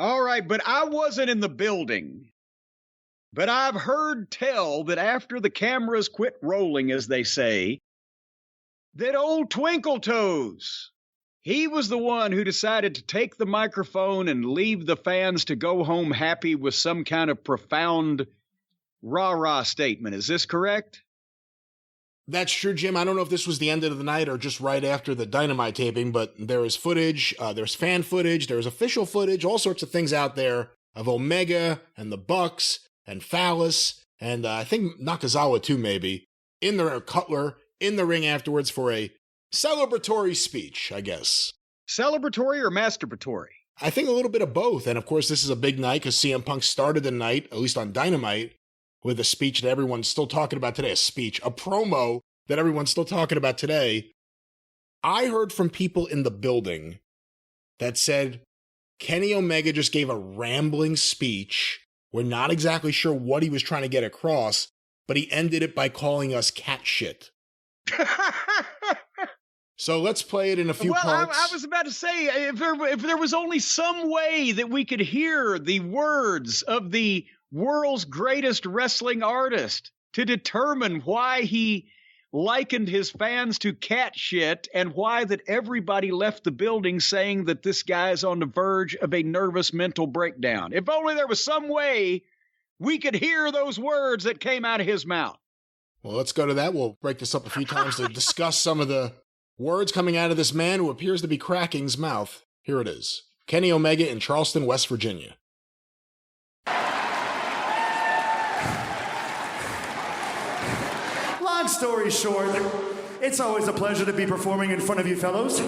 All right, but I wasn't in the building. But I've heard tell that after the cameras quit rolling, as they say, that old Twinkle Toes, he was the one who decided to take the microphone and leave the fans to go home happy with some kind of profound rah-rah statement. Is this correct? That's true, Jim. I don't know if this was the end of the night or just right after the Dynamite taping, but there is footage, there's fan footage, there's official footage, all sorts of things out there of Omega and the Bucks and Phallus and I think Nakazawa too, maybe, in the Cutler in the ring afterwards for a celebratory speech, I guess. Celebratory or masturbatory? I think a little bit of both. And of course, this is a big night because CM Punk started the night, at least on Dynamite, with a speech that everyone's still talking about today. A promo that everyone's still talking about today. I heard from people in the building that said Kenny Omega just gave a rambling speech. We're not exactly sure what he was trying to get across, but he ended it by calling us cat shit. So let's play it in a few parts. I was about to say, if there was only some way that we could hear the words of the world's greatest wrestling artist to determine why he likened his fans to cat shit and why that everybody left the building saying that this guy is on the verge of a nervous mental breakdown. If only there was some way we could hear those words that came out of his mouth. Well, let's go to that. We'll break this up a few times to discuss some of the words coming out of this man who appears to be cracking his mouth. Here it is. Kenny Omega in Charleston, West Virginia. Long story short, it's always a pleasure to be performing in front of you fellows.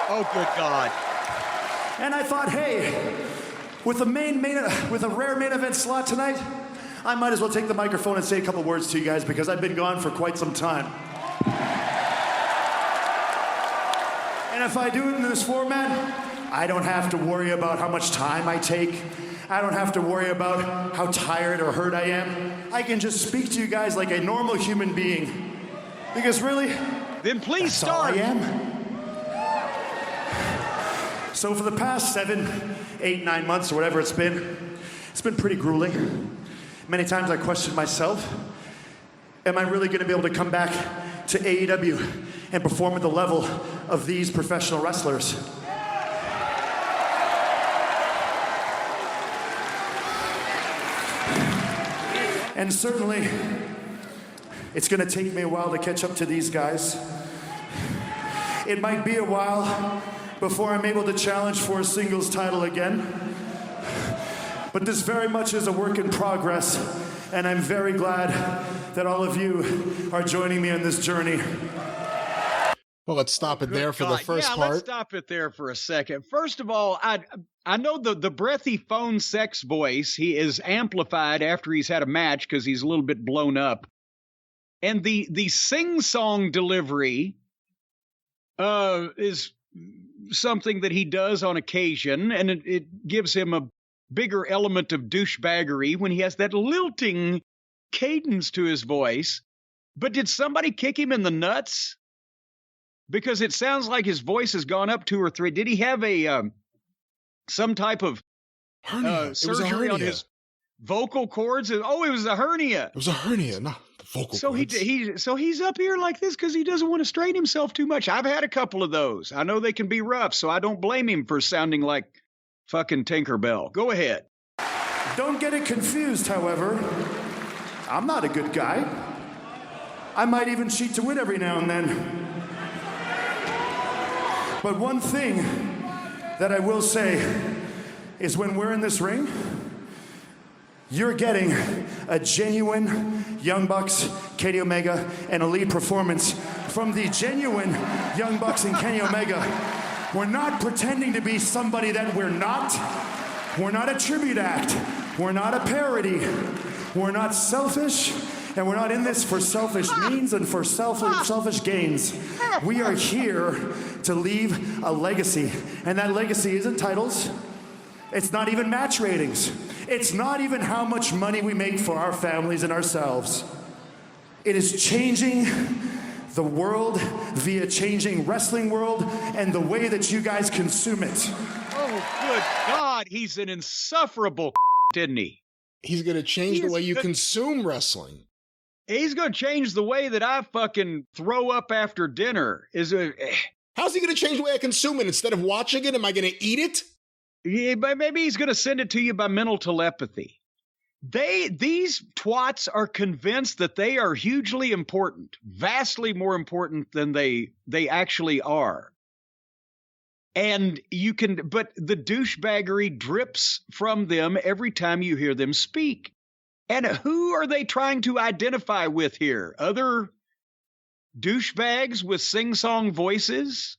Oh, good God. And I thought, hey, with a rare main event slot tonight, I might as well take the microphone and say a couple words to you guys because I've been gone for quite some time. And if I do it in this format, I don't have to worry about how much time I take. I don't have to worry about how tired or hurt I am. I can just speak to you guys like a normal human being. Because really, then please that's all start. I am. So for the past 7, 8, 9 months or whatever it's been pretty grueling. Many times I questioned myself, am I really going to be able to come back to AEW and perform at the level of these professional wrestlers? And certainly, it's going to take me a while to catch up to these guys. It might be a while before I'm able to challenge for a singles title again. But this very much is a work in progress, and I'm very glad that all of you are joining me on this journey. Well, let's stop it there for the first part. Let's stop it there for a second. First of all, I know the breathy phone sex voice, he is amplified after he's had a match because he's a little bit blown up. And the sing-song delivery is something that he does on occasion, and it gives him a bigger element of douchebaggery when he has that lilting cadence to his voice. But did somebody kick him in the nuts? Because it sounds like his voice has gone up 2 or 3. Did he have some type of surgery on his vocal cords? Oh, it was a hernia. It was a hernia, not the vocal cords. So he's up here like this because he doesn't want to strain himself too much. I've had a couple of those. I know they can be rough, so I don't blame him for sounding like fucking Tinkerbell. Go ahead. Don't get it confused, however. I'm not a good guy. I might even cheat to win every now and then. But one thing that I will say is when we're in this ring, you're getting a genuine Young Bucks, Kenny Omega, and Elite performance from the genuine Young Bucks and Kenny Omega. We're not pretending to be somebody that we're not. We're not a tribute act. We're not a parody. We're not selfish, and we're not in this for selfish means and for selfish gains. We are here to leave a legacy, and that legacy isn't titles. It's not even match ratings. It's not even how much money we make for our families and ourselves. It is changing the world via changing wrestling world and the way that you guys consume it. Oh, good God. He's an insufferable isn't he? He's going to change the way you consume wrestling. He's going to change the way that I fucking throw up after dinner. How's he going to change the way I consume it? Instead of watching it, am I going to eat it? Yeah, maybe he's going to send it to you by mental telepathy. These twats are convinced that they are hugely important, vastly more important than they actually are. And but the douchebaggery drips from them every time you hear them speak. And who are they trying to identify with here? Other douchebags with sing-song voices?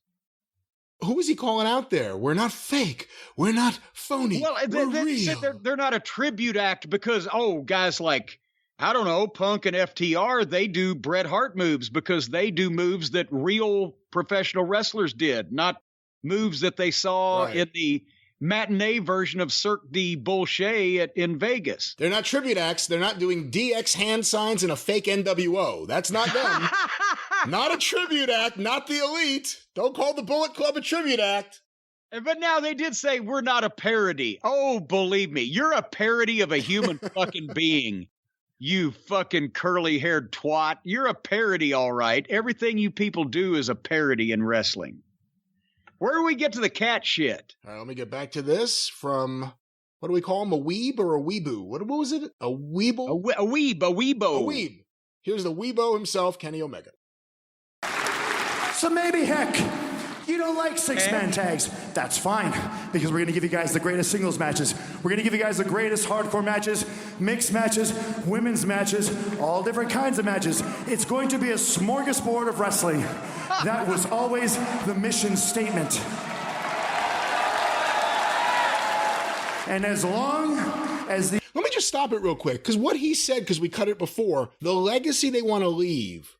Who is he calling out there? We're not fake. We're not phony. Well, we're real. They're not a tribute act because, guys like, I don't know, Punk and FTR, they do Bret Hart moves because they do moves that real professional wrestlers did, not moves that they saw in the matinee version of Cirque du Bullshit in Vegas. They're not tribute acts. They're not doing DX hand signs and a fake NWO. That's not them. Not a tribute act, not the Elite. Don't call the Bullet Club a tribute act. But now they did say we're not a parody. Oh, believe me, you're a parody of a human fucking being. You fucking curly-haired twat. You're a parody, all right. Everything you people do is a parody in wrestling. Where do we get to the cat shit? All right, let me get back to this from, what do we call him, a weeb or a weeboo? What was it? A weeble? A weebo. A weeb. Here's the weebo himself, Kenny Omega. So maybe, heck, you don't like six-man tags. That's fine, because we're going to give you guys the greatest singles matches. We're going to give you guys the greatest hardcore matches, mixed matches, women's matches, all different kinds of matches. It's going to be a smorgasbord of wrestling. That was always the mission statement. And as long as the... Let me just stop it real quick, because what he said, because we cut it before, the legacy they want to leave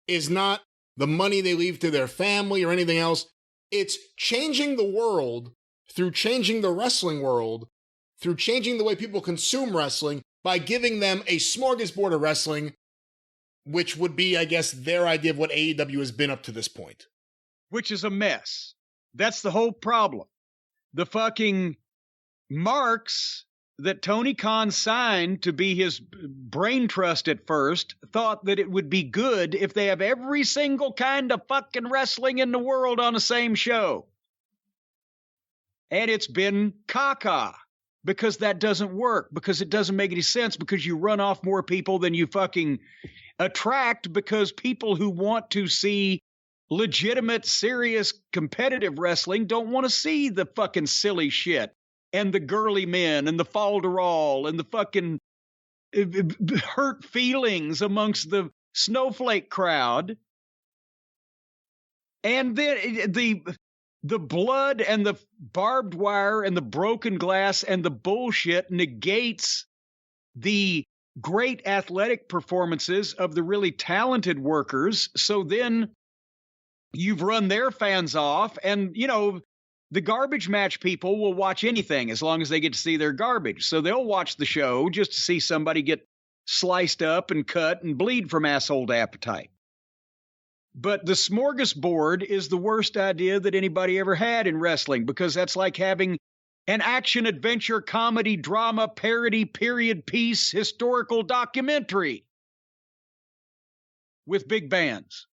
is not the money they leave to their family or anything else. It's changing the world through changing the wrestling world, through changing the way people consume wrestling by giving them a smorgasbord of wrestling, which would be, I guess, their idea of what AEW has been up to this point. Which is a mess. That's the whole problem. The fucking marks that Tony Khan signed to be his brain trust at first thought that it would be good if they have every single kind of fucking wrestling in the world on the same show. And it's been caca because that doesn't work, because it doesn't make any sense, because you run off more people than you fucking attract, because people who want to see legitimate, serious, competitive wrestling don't want to see the fucking silly shit. And the girly men, and the falderall, and the fucking hurt feelings amongst the snowflake crowd. And then the blood and the barbed wire and the broken glass and the bullshit negates the great athletic performances of the really talented workers. So then you've run their fans off, and, the garbage match people will watch anything as long as they get to see their garbage. So they'll watch the show just to see somebody get sliced up and cut and bleed from asshole to appetite. But the smorgasbord is the worst idea that anybody ever had in wrestling, because that's like having an action, adventure, comedy, drama, parody, period piece, historical documentary with big bands.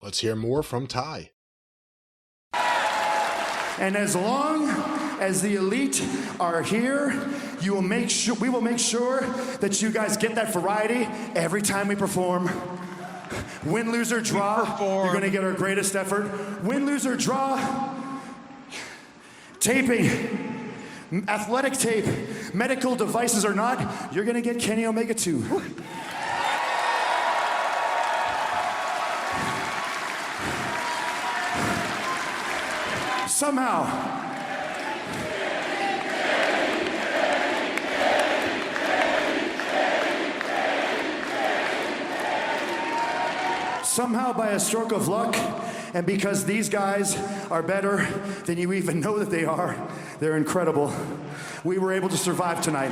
Let's hear more from Ty. And as long as the Elite are here, we will make sure that you guys get that variety every time we perform. Win, lose, or draw, you're going to get our greatest effort. Win, lose, or draw, taping, athletic tape, medical devices or not, you're going to get Kenny Omega 2. Somehow, by a stroke of luck, and because these guys are better than you even know that they are, they're incredible, we were able to survive tonight.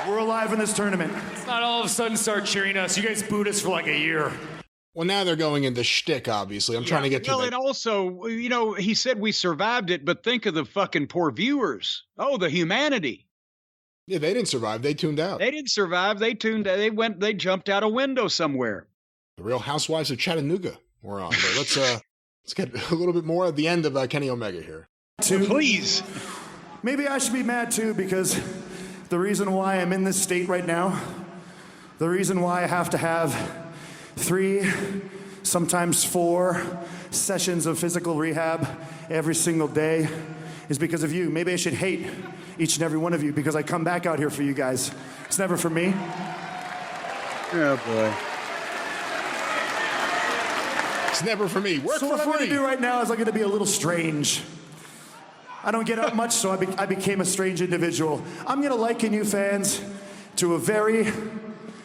We're alive in this tournament. Let's not all of a sudden start cheering us. You guys booed us for like a year. Well, now they're going into shtick, obviously. I'm trying to get to and also, he said we survived it, but think of the fucking poor viewers. Oh, the humanity. Yeah, they didn't survive. They tuned out. They didn't survive. They jumped out a window somewhere. The Real Housewives of Chattanooga were on. But let's get a little bit more at the end of Kenny Omega here. Please. Maybe I should be mad too, because the reason why I'm in this state right now, the reason why I have to have 3, sometimes 4 sessions of physical rehab every single day is because of you. Maybe I should hate each and every one of you because I come back out here for you guys. It's never for me. Oh, boy. It's never for me. Work for free. So what I'm going to do right now is I'm going to be a little strange. I don't get up much, so I became a strange individual. I'm going to liken you fans to a very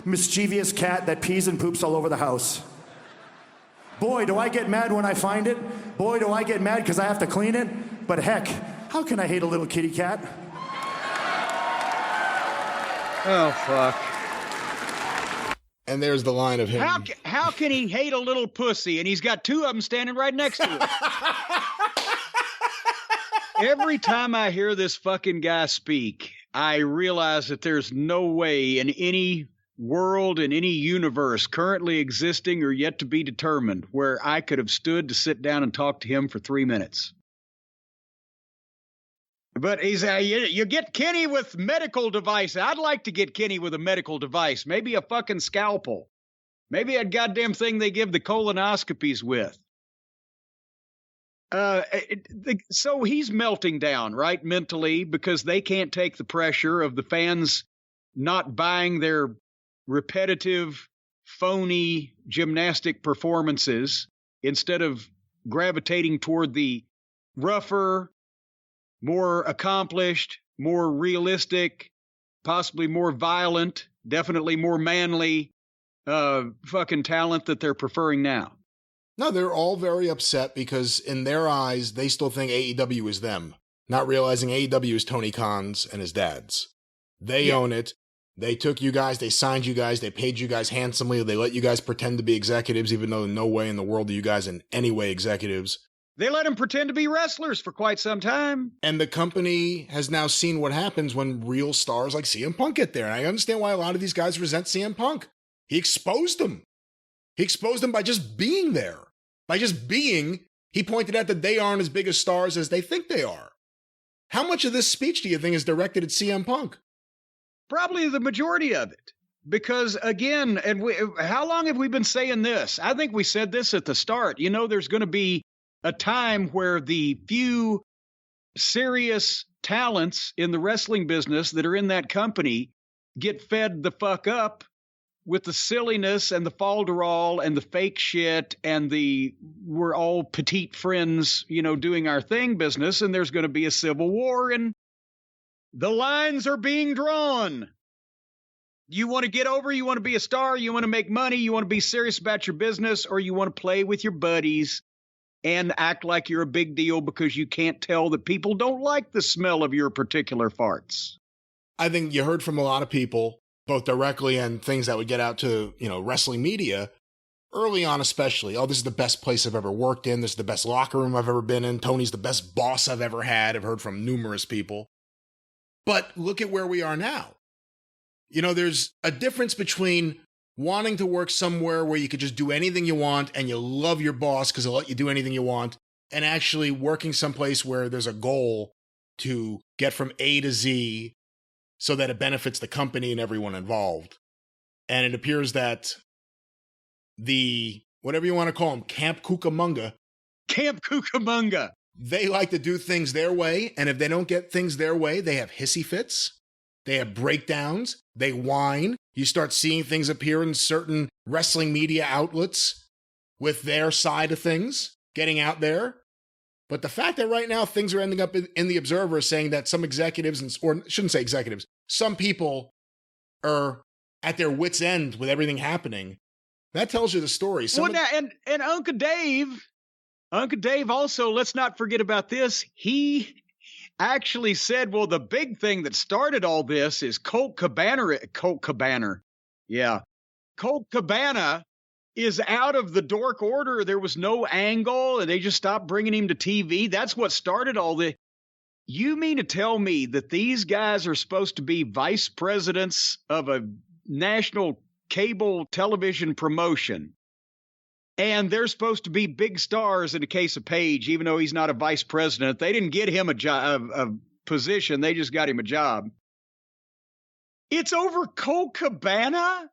mischievous cat that pees and poops all over the house. Boy, do I get mad when I find it. Boy, do I get mad because I have to clean it. But heck, how can I hate a little kitty cat? Oh, fuck. And there's the line of him. How can he hate a little pussy? And he's got 2 of them standing right next to him. Every time I hear this fucking guy speak, I realize that there's no way in any world, in any universe currently existing or yet to be determined where I could have stood to sit down and talk to him for 3 minutes. But he's you get Kenny with medical device. I'd like to get Kenny with a medical device, maybe a fucking scalpel, maybe that goddamn thing they give the colonoscopies with. So he's melting down, right, mentally, because they can't take the pressure of the fans not buying their repetitive, phony gymnastic performances instead of gravitating toward the rougher, more accomplished, more realistic, possibly more violent, definitely more manly fucking talent that they're preferring now. No, they're all very upset because in their eyes, they still think AEW is them, not realizing AEW is Tony Khan's and his dad's. They own it. They took you guys, they signed you guys, they paid you guys handsomely, they let you guys pretend to be executives, even though no way in the world are you guys in any way executives. They let them pretend to be wrestlers for quite some time. And the company has now seen what happens when real stars like CM Punk get there. And I understand why a lot of these guys resent CM Punk. He exposed them. He exposed them by just being there. By just being, he pointed out that they aren't as big as stars as they think they are. How much of this speech do you think is directed at CM Punk? Probably the majority of it. Because, again, how long have we been saying this? I think we said this at the start. There's going to be a time where the few serious talents in the wrestling business that are in that company get fed the fuck up with the silliness and the falderall and the fake shit and we're all petite friends, doing our thing business, and there's going to be a civil war and the lines are being drawn. You want to get over, you want to be a star, you want to make money, you want to be serious about your business, or you want to play with your buddies and act like you're a big deal because you can't tell that people don't like the smell of your particular farts. I think you heard from a lot of people, both directly and things that would get out to, wrestling media, early on especially. Oh, this is the best place I've ever worked in. This is the best locker room I've ever been in. Tony's the best boss I've ever had. I've heard from numerous people. But look at where we are now. There's a difference between wanting to work somewhere where you could just do anything you want and you love your boss because he'll let you do anything you want, and actually working someplace where there's a goal to get from A to Z so that it benefits the company and everyone involved. And it appears that the, whatever you want to call them, Camp Cucamonga, they like to do things their way, and if they don't get things their way, they have hissy fits, they have breakdowns, they whine. You start seeing things appear in certain wrestling media outlets with their side of things getting out there. But the fact that right now things are ending up in the Observer saying that some executives, or shouldn't say executives, some people are at their wits' end with everything happening, that tells you the story. And Uncle Dave also, let's not forget about this. He actually said, well, the big thing that started all this is Colt Cabana is out of the dork order. There was no angle, and they just stopped bringing him to TV. That's what started all the. You mean to tell me that these guys are supposed to be vice presidents of a national cable television promotion, and they're supposed to be big stars in the case of Page, even though he's not a vice president? They didn't get him a position. They just got him a job. It's over Colt Cabana?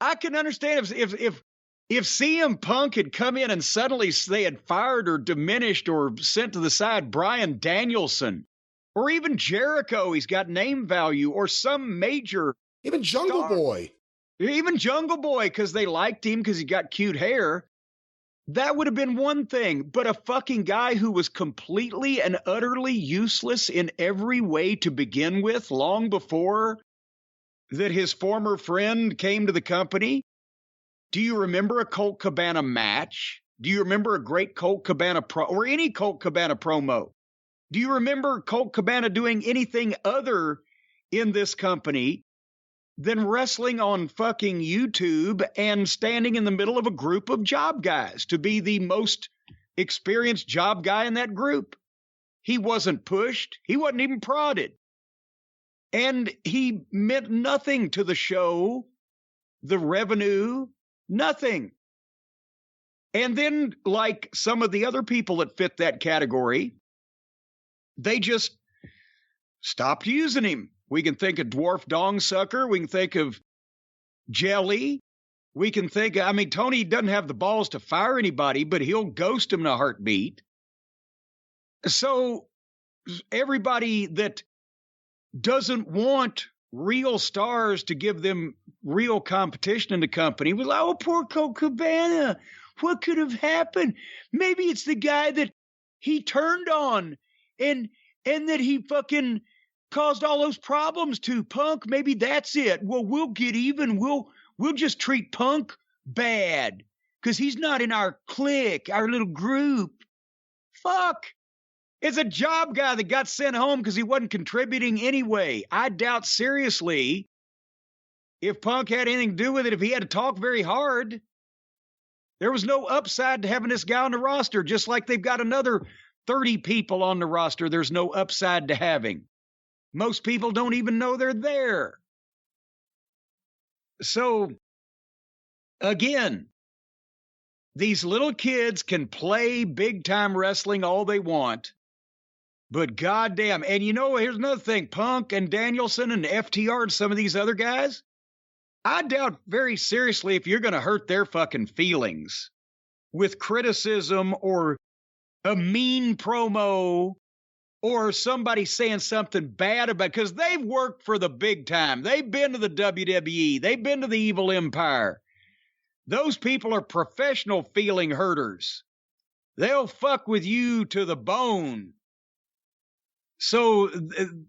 I can understand if CM Punk had come in and suddenly they had fired or diminished or sent to the side Bryan Danielson, or even Jericho, he's got name value, or some major. Even Jungle Boy. Even Jungle Boy, because they liked him because he got cute hair. That would have been one thing. But a fucking guy who was completely and utterly useless in every way to begin with, long before that his former friend came to the company. Do you remember a Colt Cabana match? Do you remember a great Colt Cabana or any Colt Cabana promo? Do you remember Colt Cabana doing anything other in this company than wrestling on fucking YouTube and standing in the middle of a group of job guys to be the most experienced job guy in that group? He wasn't pushed. He wasn't even prodded. And he meant nothing to the show, the revenue, nothing. And then, like some of the other people that fit that category, they just stopped using him. We can think of Dwarf Dong Sucker. We can think of Jelly. We can think, I mean, Tony doesn't have the balls to fire anybody, but he'll ghost him in a heartbeat. So everybody that doesn't want real stars to give them real competition in the company was like, oh, poor Colt Cabana. What could have happened? Maybe it's the guy that he turned on and that he fucking caused all those problems to Punk. Maybe that's it. Well, we'll get even. We'll just treat Punk bad because he's not in our clique, our little group. Fuck. It's a job guy that got sent home because he wasn't contributing anyway. I doubt seriously if Punk had anything to do with it, if he had to talk very hard. There was no upside to having this guy on the roster, just like they've got another 30 people on the roster. There's no upside to having. Most people don't even know they're there. So, again, these little kids can play big-time wrestling all they want, but goddamn, and you know, here's another thing, Punk and Danielson and FTR and some of these other guys, I doubt very seriously if you're going to hurt their fucking feelings with criticism or a mean promo or somebody saying something bad about, because they've worked for the big time. They've been to the WWE. They've been to the Evil Empire. Those people are professional feeling hurters. They'll fuck with you to the bone. So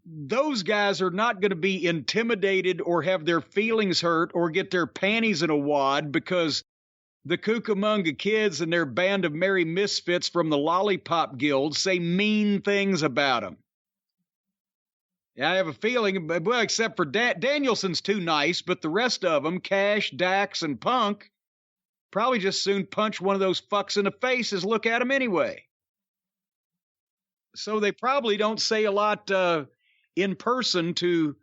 those guys are not going to be intimidated or have their feelings hurt or get their panties in a wad because the Cucamonga Kids and their band of merry misfits from the Lollipop Guild say mean things about them. I have a feeling, well, except for Danielson's too nice, but the rest of them, Cash, Dax, and Punk, probably just soon punch one of those fucks in the face as look at him anyway. So they probably don't say a lot in person to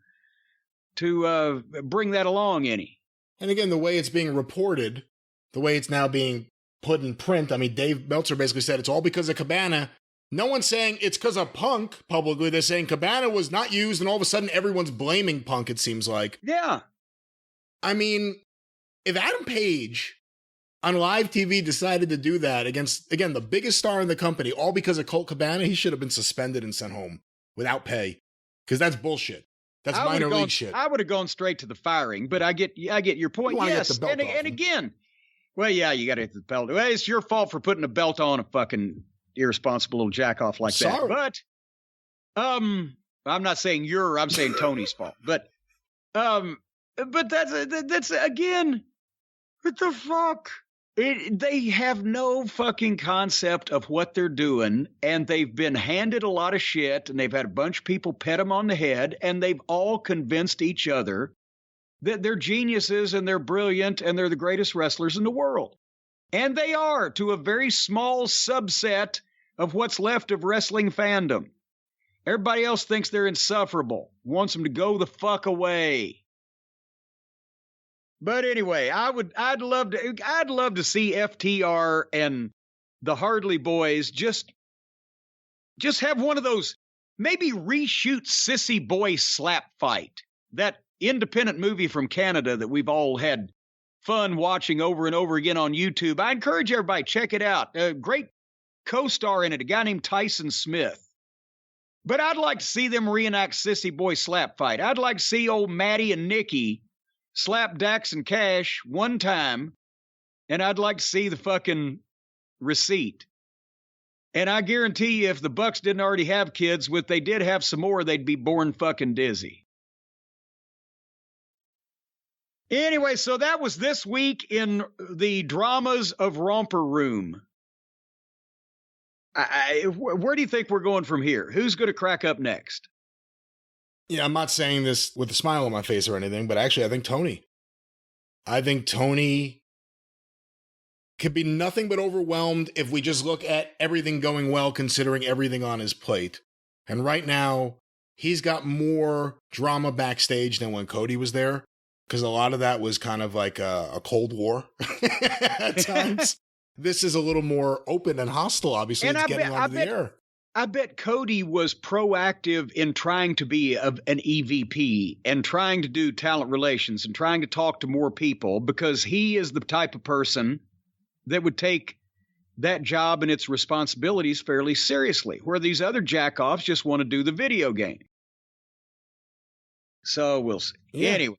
bring that along any. And again, the way it's being reported, the way it's now being put in print, I mean, Dave Meltzer basically said it's all because of Cabana. No one's saying it's because of Punk publicly. They're saying Cabana was not used, and all of a sudden everyone's blaming Punk, it seems like. Yeah. I mean, if Adam Page on live TV decided to do that against, again, the biggest star in the company, all because of Colt Cabana, he should have been suspended and sent home without pay. Because that's bullshit. That's minor league shit. I would have gone straight to the firing, but I get your point. Yes, and again, well, yeah, you got to hit the belt. Well, it's your fault for putting a belt on a fucking irresponsible little jack off like that. But I'm not saying I'm saying Tony's fault. But that's again, what the fuck? They have no fucking concept of what they're doing, and they've been handed a lot of shit, and they've had a bunch of people pet them on the head, and they've all convinced each other that they're geniuses and they're brilliant and they're the greatest wrestlers in the world. And they are to a very small subset of what's left of wrestling fandom. Everybody else thinks they're insufferable, wants them to go the fuck away. But anyway, I'd love to see FTR and the Hardley Boys just have one of those, maybe reshoot Sissy Boy Slap Fight, that independent movie from Canada that we've all had fun watching over and over again on YouTube. I encourage everybody, check it out. A great co-star in it, a guy named Tyson Smith. But I'd like to see them reenact Sissy Boy Slap Fight. I'd like to see old Maddie and Nikki slap Dax and Cash one time, and I'd like to see the fucking receipt. And I guarantee you, if the Bucks didn't already have kids, if they did have some more, they'd be born fucking dizzy. Anyway, so that was this week in the dramas of Romper Room. Where do you think we're going from here? Who's going to crack up next? Yeah, I'm not saying this with a smile on my face or anything, but actually, I think Tony. I think Tony could be nothing but overwhelmed if we just look at everything going well, considering everything on his plate. And right now, he's got more drama backstage than when Cody was there, because a lot of that was kind of like a Cold War at times. This is a little more open and hostile, obviously. It's getting onto the air. I bet Cody was proactive in trying to be an EVP and trying to do talent relations and trying to talk to more people, because he is the type of person that would take that job and its responsibilities fairly seriously, where these other jackoffs just want to do the video game. So we'll see. Yeah. Anyway.